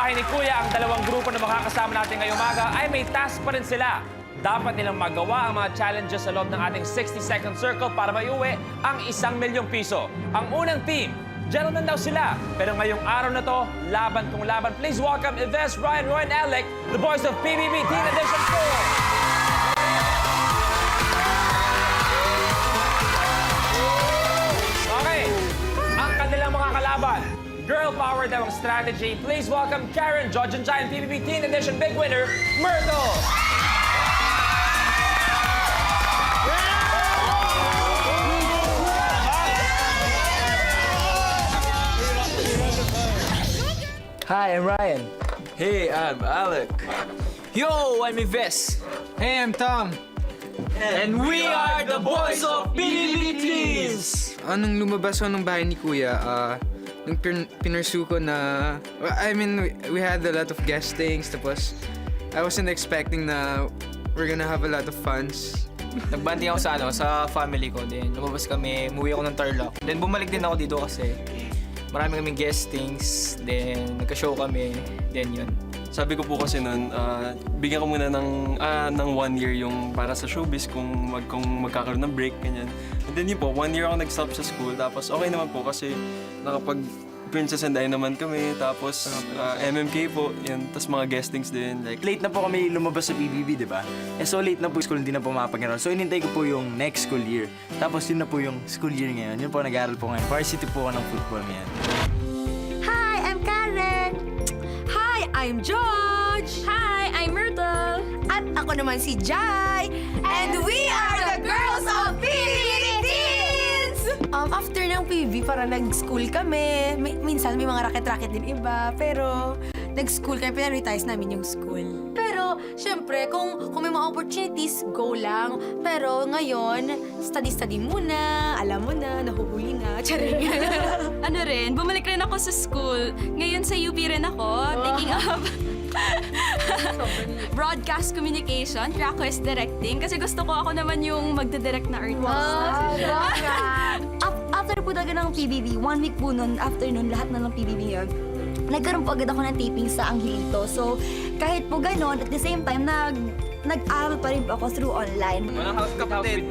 bahay ni Kuya, ang dalawang grupo na makakasama natin ngayong umaga ay may task pa rin sila. Dapat nilang magawa ang mga challenges sa loob ng ating 60-second circle para maiuwi ang 1,000,000 piso. Ang unang team, gentlemen daw sila. Pero ngayong araw na to, laban kung laban. Please welcome Yves, Ryan, Roy, and Alec, the boys of PBB Teen Edition 4. Okay, ang kanilang makakalaban. Girl power daw ang strategy. Please welcome Karen, George, and Giant PBB Teen Edition big winner, Myrtle. Hi, I'm Ryan. Hey, I'm Alec. Yo, I'm Yves. Hey, I'm Tom. And we are the boys of PBB Teens! Nung lumabas ako ng bahay ni Kuya, nung pinursu ko na... I mean, we had a lot of guestings, tapos I wasn't expecting na we're gonna have a lot of funs. Nagbanding ako sa family ko. Then lumabas kami, umuwi ako ng Tarlac. Then bumalik din ako dito kasi marami kaming guestings. Then nagka-show kami. Then yun. Sabi ko po kasi nun, bigyan ko muna ng 1 year yung para sa showbiz kung magkakaroon ng break, ganyan. And then yun po, 1 year ako nag-stop sa school, tapos okay naman po kasi nakapag Princess and I naman kami, tapos MMK po, yan, tapos mga guestings din. Like, Late na po kami lumabas sa PBB, di ba? Eh so late na po school, hindi na po mapag-enroll. So inintay ko po yung next school year. Tapos yun na po yung school year ngayon. Yun po, nag-aaral po ngayon. Varsity po ako ng football ngayon. Hi, I'm Karen. Hi, I'm George. Hi, I'm Myrtle. At ako naman si Jai. And we are the girls of PBB Teens! After ng PBB, parang nag-school kami. Minsan may mga racket-racket din iba. Pero nag-school kami, prioritize namin yung school. Pero, syempre, kung may mga opportunities, go lang. Pero ngayon, study-study muna. Alam mo na, nahuhuli nga. Charing. Ano rin, bumalik rin ako sa school. Ngayon sa UP rin ako, taking up broadcast communication, request directing. Kasi gusto ko ako naman yung magdidirect na artist. After po talaga ng PBB, 1 week po nun, after nun, lahat na ng PBB yun, nagkaroon po agad ako ng taping sa Angelito. So, kahit po gano'n, at the same time, nag-aral pa rin po ako through online. Walang house kapatid.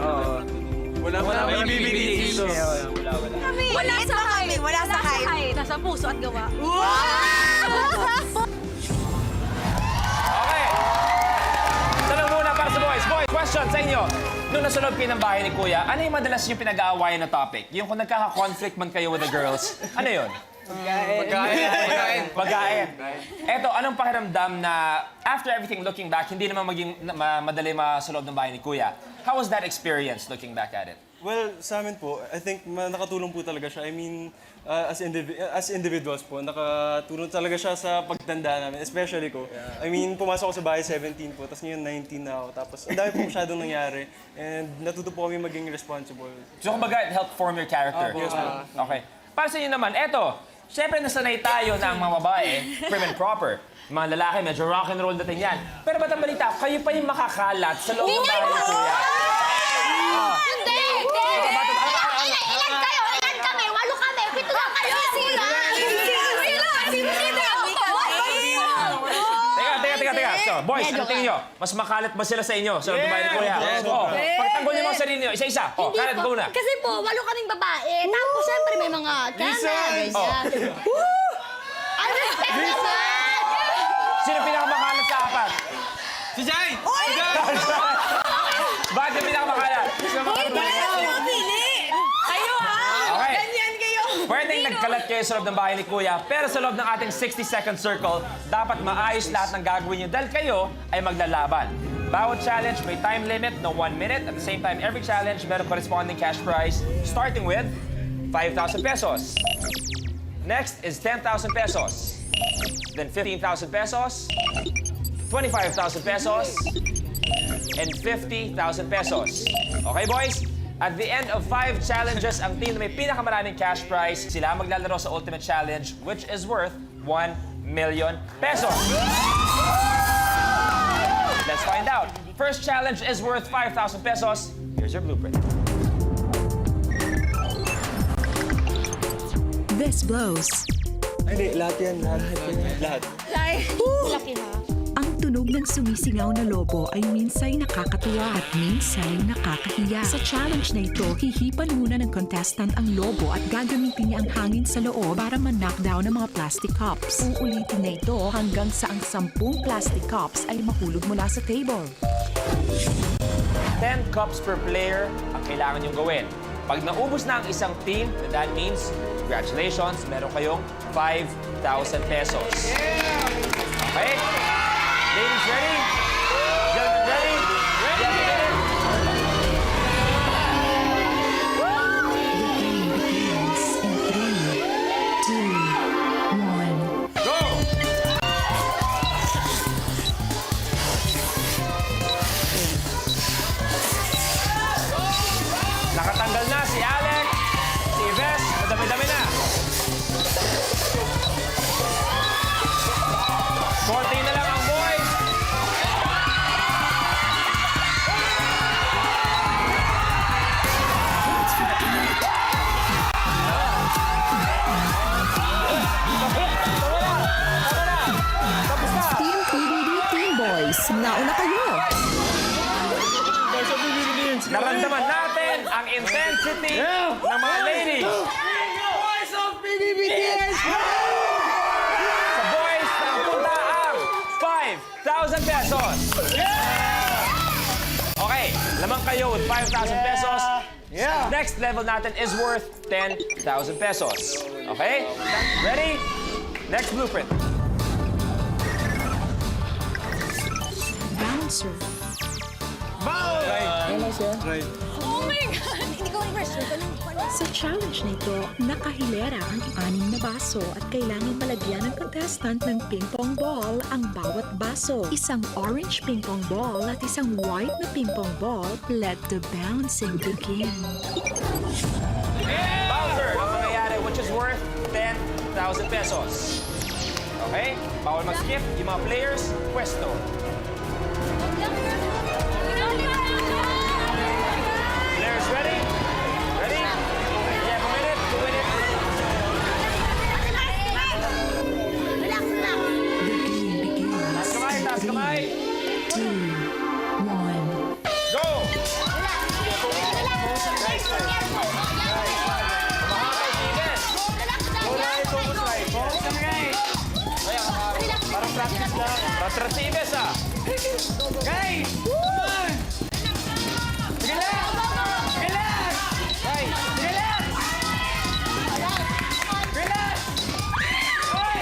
wala PBB dito. Wala sa height. Wala sa height. Nasa puso at gawa. Okay. Tanong muna para sa boys. Boys, question sa inyo. Nung nasa loob kayo ng bahay ni Kuya, ano yung madalas yung pinag-aawayan na topic? Yung kung nagkaka-conflict man kayo with the girls, ano yun? Pagkain. Eto, anong pakiramdam na after everything looking back, hindi naman maging madali sa loob ng bahay ni Kuya? How was that experience looking back at it? Well, sa amin po, I think nakatulong po talaga siya. I mean, as individuals po, nakatulong talaga siya sa pagtanda namin, especially ko. I mean, pumasok ako sa bahay 17 po, tapos ngayon 19 na ako. Tapos ang dami po masyadong nangyari and natuto po kami maging responsible. So, kumbaga, it helped form your character? Yes, ma'am. Okay. Para sa inyo naman, eto, syempre nasanay tayo na ang mga babae, prim and proper. Mga lalaki, medyo rock and roll dating yan. Pero ba't ang balita, kayo pa yung makakalat sa loob ng bahay ni Kuya? Hindi! Ilan kayo? Ilan kami? 8 kami? 7 lang kayo? Sila! Teka. So, boys, ano tingin nyo? Mas makalat ba sila sa inyo sa loob ng bahay ni Kuya? Pagtanggol niyo mga sarili nyo, isa-isa. Kalat, go na. Kasi po, 8 kaming babae. Tapos, syempre, may mga camera, ganyan. Sino pinakamakalat sa apat? Si Jai! Bakit yung pinakamakalat? Kayo, ha? Okay. Ganyan kayo. Pwedeng nagkalat kayo sa loob ng bahay ni Kuya, pero sa loob ng ating 60-second circle, dapat maayos lahat ng gagawin niyo dahil kayo ay maglalaban. Bawat challenge may time limit na 1 minute. At the same time, every challenge meron corresponding cash prize, starting with 5,000 pesos. Next is 10,000 pesos. Then 15,000 pesos, 25,000 pesos, and 50,000 pesos. Okay, boys? At the end of 5 challenges, ang team na may pinakamaraming cash prize, sila maglalaro sa Ultimate Challenge, which is worth 1 million pesos. Let's find out. First challenge is worth 5,000 pesos. Here's your blueprint. This blows. Hindi, lahat yan. Lahat. Ang tunog ng sumisingaw na lobo ay minsay nakakatuwa at minsay nakakahiya. Sa challenge na ito, hihipan muna ng contestant ang lobo at gagamitin niya ang hangin sa loob para man-knockdown ang mga plastic cups. Uulitin na ito hanggang sa ang 10 plastic cups ay mahulog mula sa table. 10 cups per player ang kailangan niyong gawin. Pag naubos na ang isang team, that means, congratulations, meron kayong 5,000 pesos. Okay? Ladies, ready? Gentlemen, ready? Ready? Go! Nakatanggal na si Alex, si Yves, madami-dami na. 14 na lang ang boys. Team PBB Team Boys, nauna kayo! Naramdaman natin ang intensity ng mga ladies. Sa boys, nakapunta ang 5,000 pesos. Okay, lamang kayo with 5,000 pesos. Next level natin is worth 10,000 pesos. Okay? Ready? Next blueprint. Bouncer. Sa challenge na ito, nakahilera ang 6 na baso at kailangan malagyan ng contestant ng ping-pong ball ang bawat baso. Isang orange ping-pong ball at isang white na ping-pong ball. Let the bouncing begin. Bouncer ang mangyayari, which is worth 10,000 pesos. Okay? Bawal mag-skip. Yung mga players, pwesto. Players ready? Ready? You have a minute to win it. Taas kamay, taas kamay. 2, 1. Go! Parang practice lang. Ratrat si Ives, ah. Okay! Come on! Sige lang! Sige lang! Hey! Sige lang! Relax! Hoy!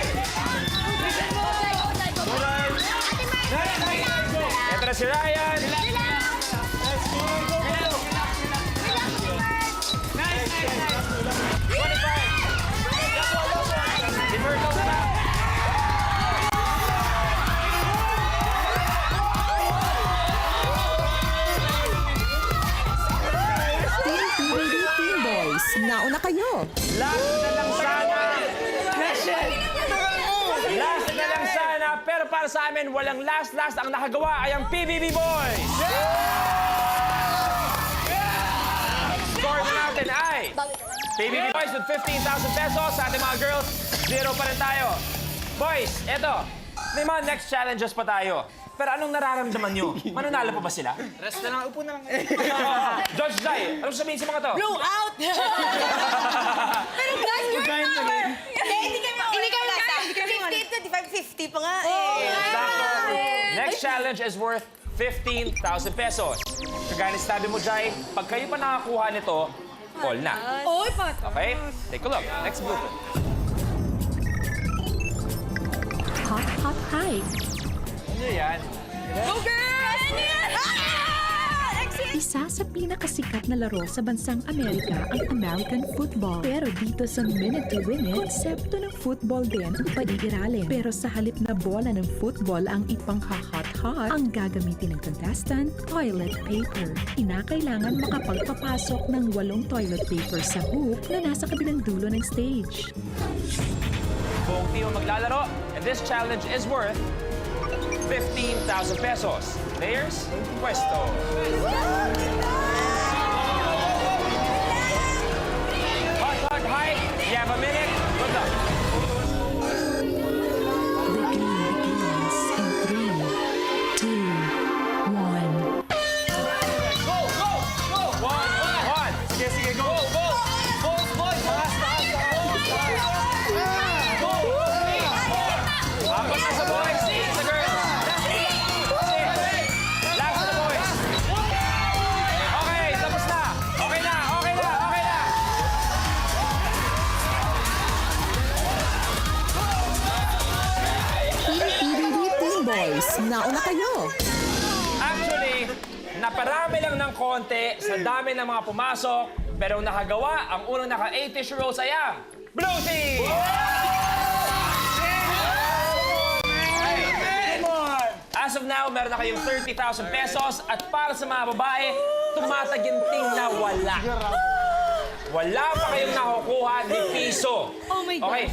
Listen mo! Alright! Ito na si Ryan. Let's go! Nice! 25! Si Myrtle na. Team PBB Team Boys, nauna kayo! Last na lang sana. Last na lang sana, pero para sa amin, walang last. Ang nakagawa ay ang PBB Boys. Score na natin ay PBB Boys with 15,000 pesos. Sa ating mga girls, 0 pa rin tayo. Boys, eto, may mga next challenges pa tayo. Pero anong nararamdaman nyo? Mananalo pa ba sila? Rest na lang, upo na lang. George Zay, anong sabihin sa mga to? Blow out! Pero guys, you're not! Hindi kami lasa. 50, 25, 50 pa nga eh. Sakto. Next challenge is worth 15,000 pesos. Kagaya ni sabi mo, Jai, pag kayo pa nakakuha nito, call na. Oy, pat! Okay? Take a look. Next blueprint. Hot, hot, high. Ano yan? Go, girls! Ano yan? Isa sa pinakasikat na laro sa bansang Amerika ang American football. Pero dito sa Minute to Win It, konsepto ng football din ang pag-iiralin. Pero sa halip na bola ng football ang ipang-hot-hot, ang gagamitin ng contestant, toilet paper. Kinakailangan makapagpapasok ng 8 toilet paper sa hoop na nasa kabilang dulo ng stage. Buong team ang maglalaro, and this challenge is worth 15,000 pesos. Players, pwesto. Hot, hot, high. You have a minute. Good luck. nauna kayo. Actually, naparami lang ng konti sa dami ng mga pumasok, pero ang nakagawa, ang unang naka-8 tissue rolls ay ang Blue Team! As of now, meron na kayong 30,000 pesos at para sa mga babae, tumataginting na wala. Wala pa kayong nakukuha ni piso. Oh my God. Okay.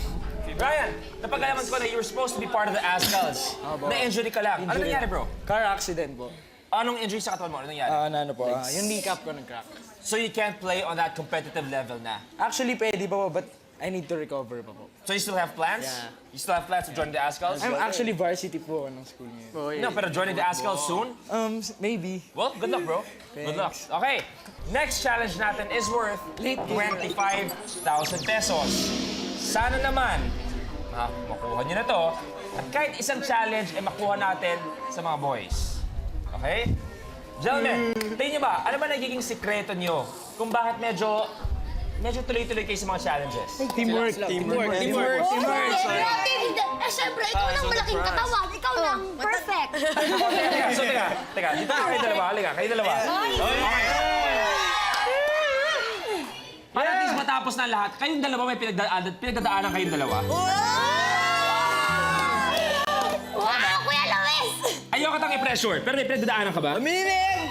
Brian, napag-alaman ko na you were supposed to be part of the Ascals. Na-injury ka lang. Ano nangyari, bro? Car accident po. Anong injury sa katawan mo? Ano nangyari? Ano po, yung kneecap ko nag-crack. So you can't play on that competitive level na. Actually, pwede pa po, but I need to recover pa po. So you still have plans? Yeah. You still have plans to join the Ascals? I'm actually varsity po ng school ngayon. No, pero joining the Ascals soon? Maybe. Well, good luck, bro. Good luck. Okay. Next challenge natin is worth 25,000 pesos. Sana naman, makuha nyo na to. At kahit isang challenge ay makuha natin sa mga boys. Okay? Gentlemen, tingin nyo ba, ano ba nagiging sikreto nyo kung bakit medyo tuloy-tuloy kayo sa mga challenges? Teamwork. Siyempre, ikaw lang malaking katawan. Ikaw lang perfect. Teka. Dito kayo dalawa. Halika, kayo dalawa. Okay. Para at least matapos na lahat, kayong dalawa may pinagdadaanan kayong dalawa. Wow, Kuya Luis! Ayoko tang i-pressure, pero may pinagdadaanan ka ba? Aminin!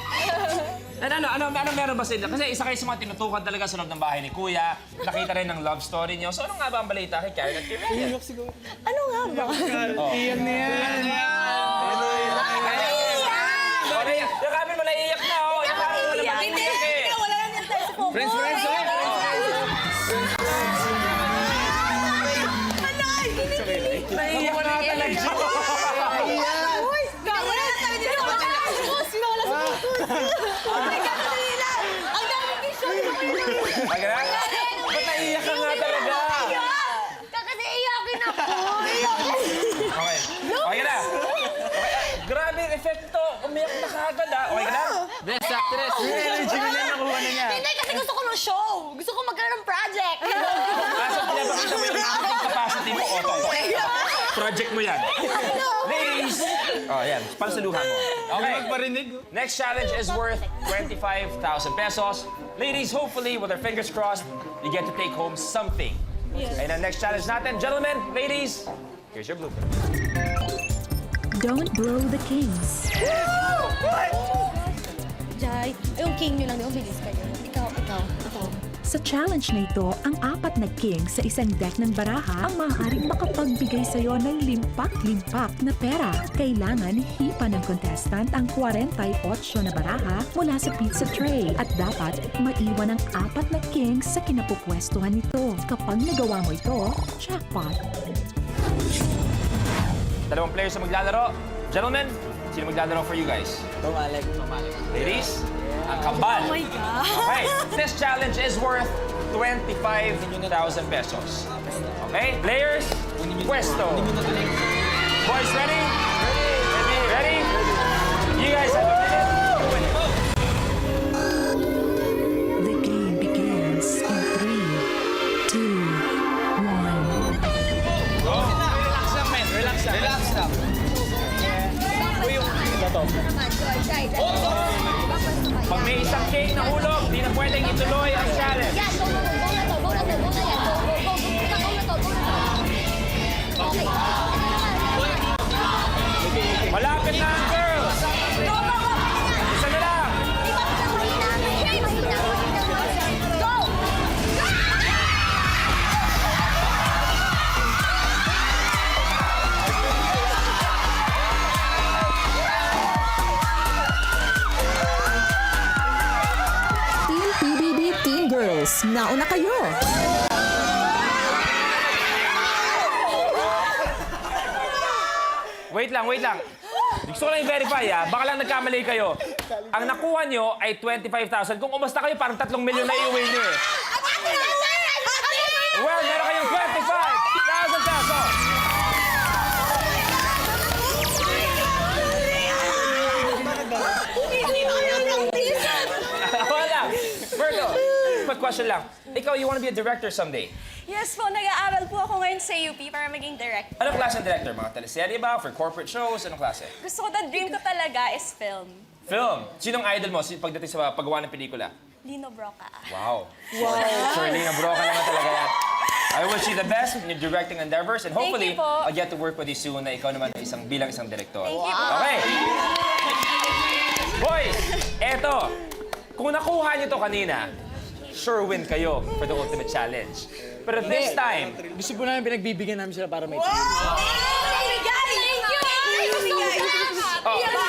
Ano meron ba sila? Kasi isa kayo sa mga tinutukan talaga sa loob ng bahay ni Kuya. Nakita rin ng love story niyo. So ano nga ba ang balita kay Karen at kay Ryan? Ano nga ba? Iyan na yan. Yakapin mo, naiiyak na, oh. Yakapin mo naman, naiiyak eh. Wala lang yung tayo sa phone. Friends. Naiiyak na talaga. Wala lang tayo dito. Sino wala sa phone? Ang daming tissue. Okay na? Ba't naiiyak ka nga talaga? Kasi iyakin ako. Okay. Okay na. Grabe yung effect to. Umiyak na kagad, ah. Okay na? Best actress. Energy mo na nakuha na niya. Hindi, kasi gusto ko ng show. Gusto ko magkaroon ng project. Asa pinapakita mo yung acting capacity mo. Project mo yan. Ladies! Oh, yan. Pansaluhan mo. Okay. Next challenge is worth 25,000 pesos. Ladies, hopefully, with our fingers crossed, you get to take home something. And the next challenge natin, gentlemen, ladies, here's your blooper. Don't blow the kings. Jai, yung king nyo lang, bilis kayo. Ikaw. Sa challenge na ito, ang 4 na king sa isang deck ng baraha ang maaaring makapagbigay sa iyo ng limpak-limpak na pera. Kailangan hipa ng contestant ang 48 na baraha mula sa pizza tray at dapat maiwan ang 4 na king sa kinapupwestuhan nito. Kapag nagawa mo ito, jackpot! Dalawang players na maglalaro. Gentlemen, sino maglalaro for you guys? Tumalek. Ladies, ang kambal. Oh my God. Okay, this challenge is worth 25,000 pesos. Okay, players, puesto. Boys, ready? Ready? You guys have a minute to win it. The game begins in 3, 2, 1. Relax lang. Pag may isang cake na hulog, di na pwedeng ituloy ang challenge. Yan, go na to. Go na to. Okay. Malapit na ang girls. Isa na lang. Go! Team PBB Team Girls, nauna kayo! Wait lang. Gusto ko lang i-verify, baka lang nagkamali kayo. Ang nakuha nyo ay 25,000. Kung umasta kayo, parang 3 milyon na iuwi nyo eh. Well, meron kayong 25,000 pesos. Wala. Virgo, quick question lang. Ikaw ikaw, you want to be a director someday. Yes po, nag-aaral po ako ngayon sa UP para maging director. Anong klase ng director? Mga teleserye ba? For corporate shows? Anong klase? Gusto ko, the dream ko talaga is film. Film. Sinong idol mo pagdating sa paggawa ng pelikula? Lino Broca. Wow. Sure, Lina Broca naman talaga yan. I wish you the best in your directing endeavors and hopefully, you po. I'll get to work with you soon na ikaw naman ay bilang isang direktor. Thank you po. Okay. Boys, eto. Kung nakuha niyo to kanina, sure win kayo for the ultimate challenge. Pero this time, Gusto po namin pinagbibigyan namin sila para may oh,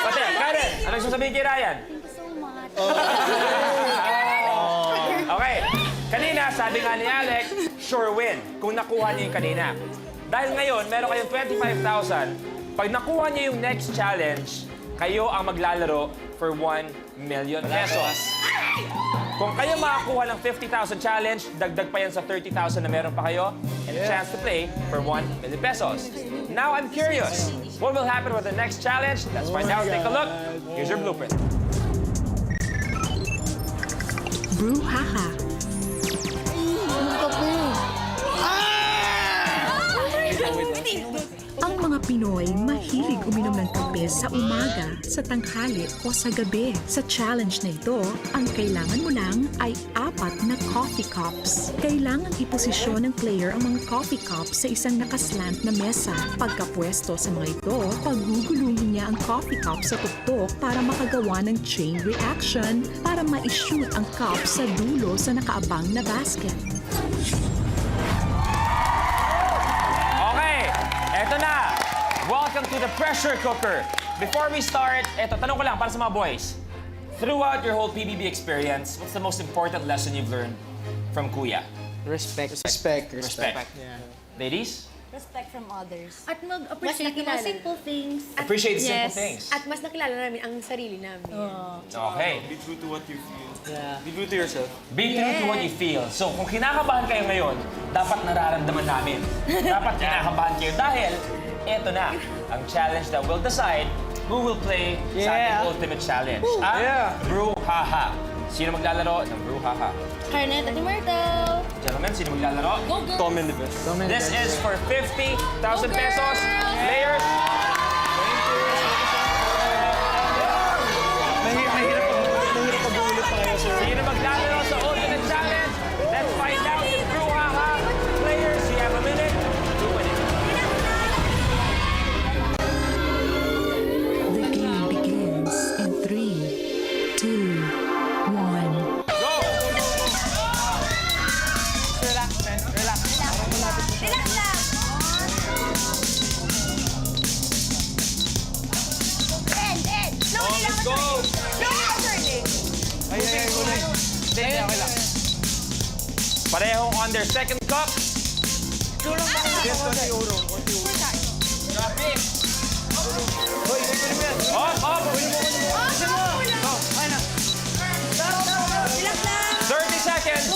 pati, Karen, anong sasabihin kay Ryan? Okay. Kanina, sabi nga ni Alec, sure win kung nakuha niyo yung kanina. Dahil ngayon, meron kayong 25,000. Pag nakuha niyo yung next challenge, kayo ang maglalaro for 1 million pesos. Kung kayo makakuha ng 50,000 challenge, dagdag pa yan sa 30,000 na meron pa kayo, and a chance to play for 1 million pesos. Now, I'm curious. What will happen with the next challenge? Let's find out. Take a look. Here's your blueprint. Brouhaha. Ang mga Pinoy mahilig uminom ng kape sa umaga, sa tanghali o sa gabi. Sa challenge na ito, ang kailangan mo lang ay 4 na coffee cups. Kailangan iposisyon ng player ang mga coffee cups sa isang nakaslant na mesa. Pagkapwesto sa mga ito, pagugulungin niya ang coffee cup sa tuktok para makagawa ng chain reaction para ma-shoot ang cup sa dulo sa nakaabang na basket. Okay, eto na. Welcome to the pressure cooker. Before we start, eto, tanong ko lang para sa mga boys. Throughout your whole PBB experience, what's the most important lesson you've learned from Kuya? Respect. Ladies? Respect from others. At mag-appreciate ng mga simple things. Appreciate the simple Yes. things. At mas nakilala namin ang sarili namin. Okay. Be true to what you feel. Yeah. Be true to yourself. Be true to what you feel. So, kung kinakabahan kayo ngayon, dapat nararamdaman namin. Dapat kinakabahan kayo dahil eto na ang challenge that will decide who will play sa ating ultimate challenge. Ang Brouhaha. Sino maglalaro ng Brouhaha? Karnet at Myrtle. Gentlemen, sino maglalaro? Tom and the best. This is for 50,000 pesos. Players, sino maglalaro sa ultimate challenge? Let's find out in Brouhaha. Players, you have a minute to win it. The game begins in 3, 2, 1. Go! Relax lang. End. Slowly lang. Let's go! Parehong on their second cup. Up! 30 seconds.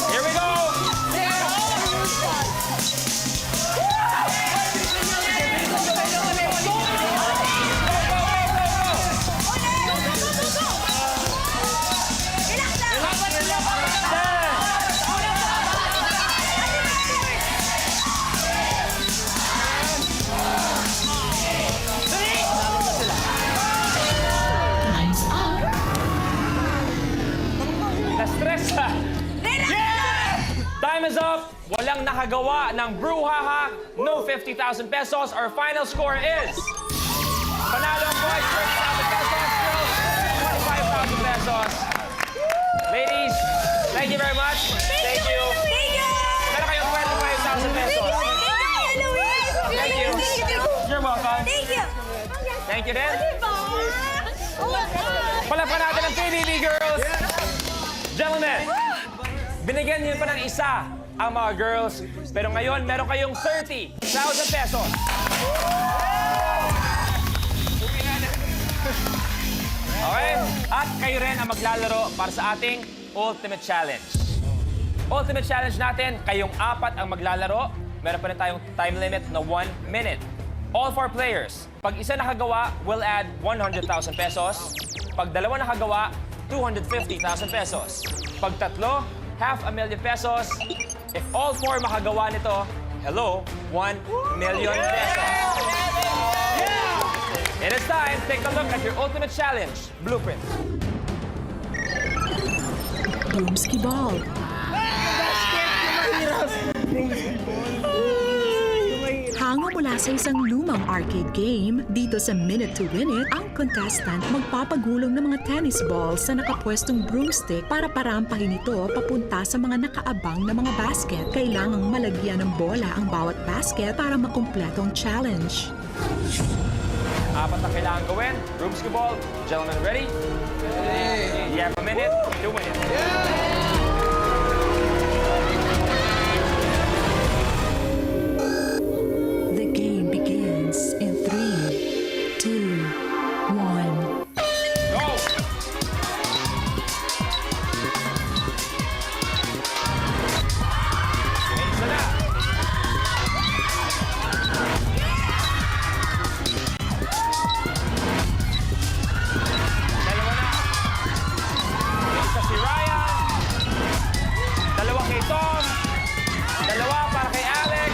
Here we go. Time's up. Na-stress ka. Time is up. Walang nakagawa ng Brouhaha. No 50,000 pesos. Our final score is... Panalo ang boys, 30,000 pesos. Girls, 25,000 pesos. Ladies, thank you very much. Thank you. Meron kayong 25,000 pesos. Thank you. You're welcome. Thank you din. Palapan natin ang PBB girls. Gentlemen, binigyan niyo pa ng isa ang mga girls. Pero ngayon, meron kayong 30,000 pesos. Okay? At kayo rin ang maglalaro para sa ating Ultimate Challenge. Ultimate Challenge natin, kayong 4 ang maglalaro. Meron pa rin tayong time limit na 1 minute. All 4 players. Pag isa nakagawa, we'll add 100,000 pesos. Pag dalawa nakagawa, 250,000 pesos. Pag tatlo, 500,000 pesos. If all 4 makagawa nito, hello, 1 million pesos. It is time. Take a look at your ultimate challenge blueprint. Broomski Ball. Hango mula sa isang lumang arcade game, dito sa Minute to Win It, ang contestant magpapagulong ng mga tennis balls sa nakapwestong broomstick para parampahin ito papunta sa mga nakaabang na mga basket. Kailangang malagyan ng bola ang bawat basket para makumpleto ang challenge. 4 na kailangan gawin. Broomski ball. Gentlemen, ready? You have a minute to win it. The game begins in 3, 2, 1. Go! Isa na. Dalawa na. Isa si Ryan. Dalawa kay Tom. Dalawa para kay Alex.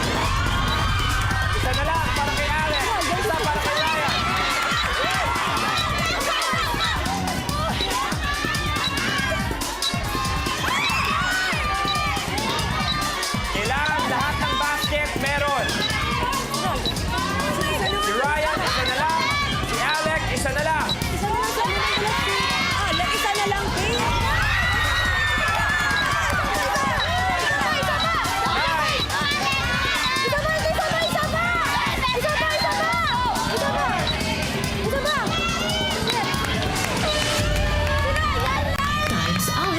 Isa na lang para kay Alex. Isa para kay Ryan. Kailangan lahat ng basket meron. Si Ryan, isa na lang. Si Alex, isa na lang. Isa na lang, babe. Time's up.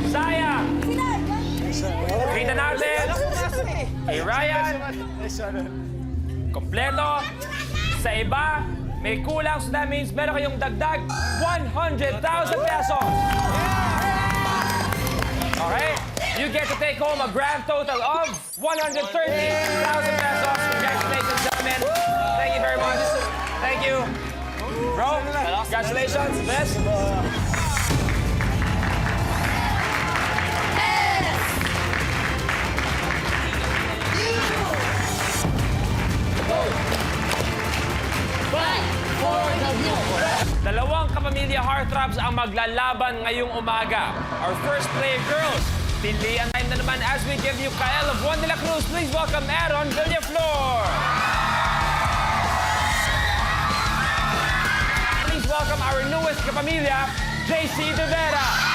Sayang! Kita natin. Kay Ryan. Kompleto. Sa iba, may kulang. So that means meron kayong dagdag 100,000 pesos. Okay? You get to take home a grand total of 130,000 pesos. Congratulations, gentlemen. Thank you very much. Thank you. Bro, congratulations. Best. Dalawang kapamilya heartthrobs ang maglalaban ngayong umaga. Our first player, girls. Pilian time na naman as we give you Kael of Juan de la Cruz. Please welcome Aaron Villaflor. Please welcome our newest kapamilya, JC De Vera.